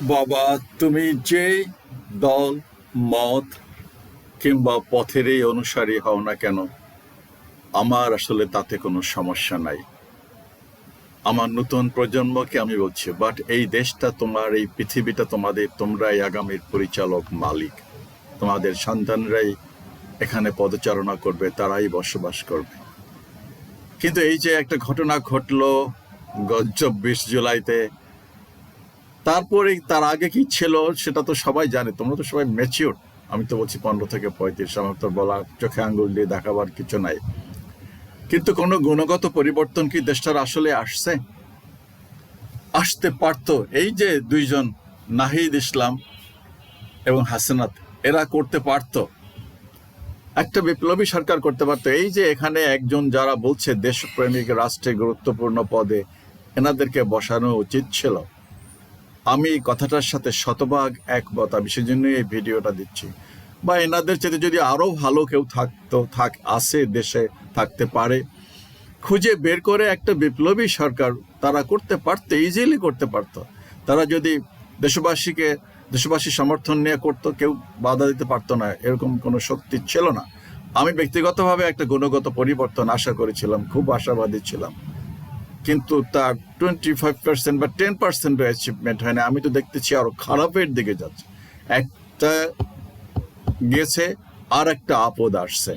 বাবা, তুমি যেই দল, মত কিংবা পথেরই অনুসারী হও না কেন, আমার আসলে তাতে কোনো সমস্যা নাই। আমার নতুন প্রজন্মকে আমি বলছি, বাট এই দেশটা তোমার, এই পৃথিবীটা তোমাদের, তোমরাই আগামীর পরিচালক, মালিক। তোমাদের সন্তানরাই এখানে পদচারণা করবে, তারাই বসবাস করবে। কিন্তু এই যে একটা ঘটনা ঘটলো 24 জুলাইতে, তারপরে তার আগে কি ছিল সেটা তো সবাই জানে। তোমরা তো সবাই ম্যাচিওর। আমি তো বলছি 15 থেকে 35, আমার তো বলা চোখে আঙ্গুল দিয়ে দেখাবার কিছু নাই। কিন্তু কোনো গুণগত পরিবর্তন কি দেশটার আসলে আসছে? আসতে পারতো। এই যে দুইজন, নাহিদ ইসলাম এবং হাসনাত, এরা করতে পারতো। একটা বিপ্লবী সরকার করতে পারতো। এই যে এখানে একজন যারা বলছে দেশপ্রেমিক, রাষ্ট্রে গুরুত্বপূর্ণ পদে, এনাদেরকে বসানো উচিত ছিল। আমি কথাটার সাথে শতভাগ একমত। আমি সেজন্যই এই ভিডিওটা দিচ্ছি। বা এনাদের চেয়ে যদি আরো ভালো কেউ আসে, দেশে থাকতে পারে, খুঁজে বের করে একটা বিপ্লবী সরকার তারা করতে পারতো, ইজিলি করতে পারতো। তারা যদি দেশবাসী সমর্থন নিয়ে করতো, কেউ বাধা দিতে পারতো না, এরকম কোনো শক্তি ছিল না। আমি ব্যক্তিগতভাবে একটা গুণগত পরিবর্তন আশা করেছিলাম, খুব আশাবাদী ছিলাম। কিন্তু তার 25% বা 10% অ্যাচিভমেন্ট হয় না। আমি তো দেখতেছি আরো খারাপের দিকে যাচ্ছে। একটা গেছে, আর একটা আপদ আসছে।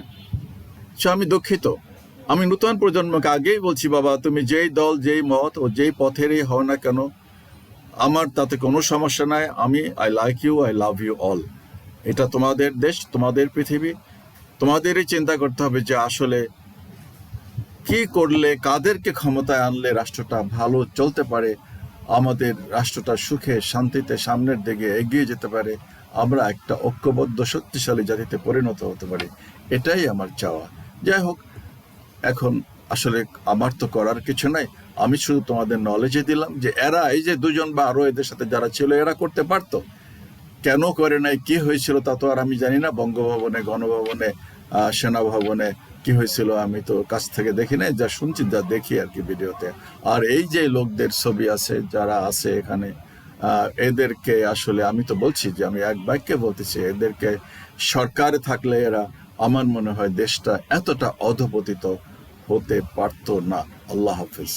আমি দুঃখিত। আমি নতুন প্রজন্মকে আগেই বলছি, বাবা, তুমি যেই দল, যেই মত ও যেই পথেরই হও না কেন, আমার তাতে কোনো সমস্যা নাই। I like you, I love you all. এটা তোমাদের দেশ, তোমাদের পৃথিবী। তোমাদেরই চিন্তা করতে হবে যে আসলে কি করলে, কাদেরকে ক্ষমতায় আনলে রাষ্ট্রটা ভালো চলতে পারে, আমাদের রাষ্ট্রটা সুখে শান্তিতে সামনের দিকে এগিয়ে যেতে পারে, আমরা একটা ঐক্যবদ্ধ শক্তিশালী জাতিতে পরিণত হতে পারি। এটাই আমার চাওয়া। যাই হোক, এখন আসলে আমার তো করার কিছু নাই। আমি শুধু তোমাদের নলেজে দিলাম যে এরা, এই যে দুজন বা আরো এদের সাথে যারা ছিল, এরা করতে পারতো। কেন করে নাই, কি হয়েছিল তা তো আর আমি জানি না। বঙ্গভবনে, গণভবনে, সেনাভবনে কি হয়েছিল আমি তো কাছ থেকে দেখি নাই, যা শুনছি, যা দেখি আর কি ভিডিওতে। আর এই যে লোকদের ছবি আছে, যারা আছে এখানে, এদেরকে আসলে আমি তো বলছি যে, আমি এক বাক্যে বলতেছি, এদেরকে সরকারে থাকলে এরা, আমার মনে হয় দেশটা এতটা অধপতিত হতে পারতো না। আল্লাহ হাফিজ।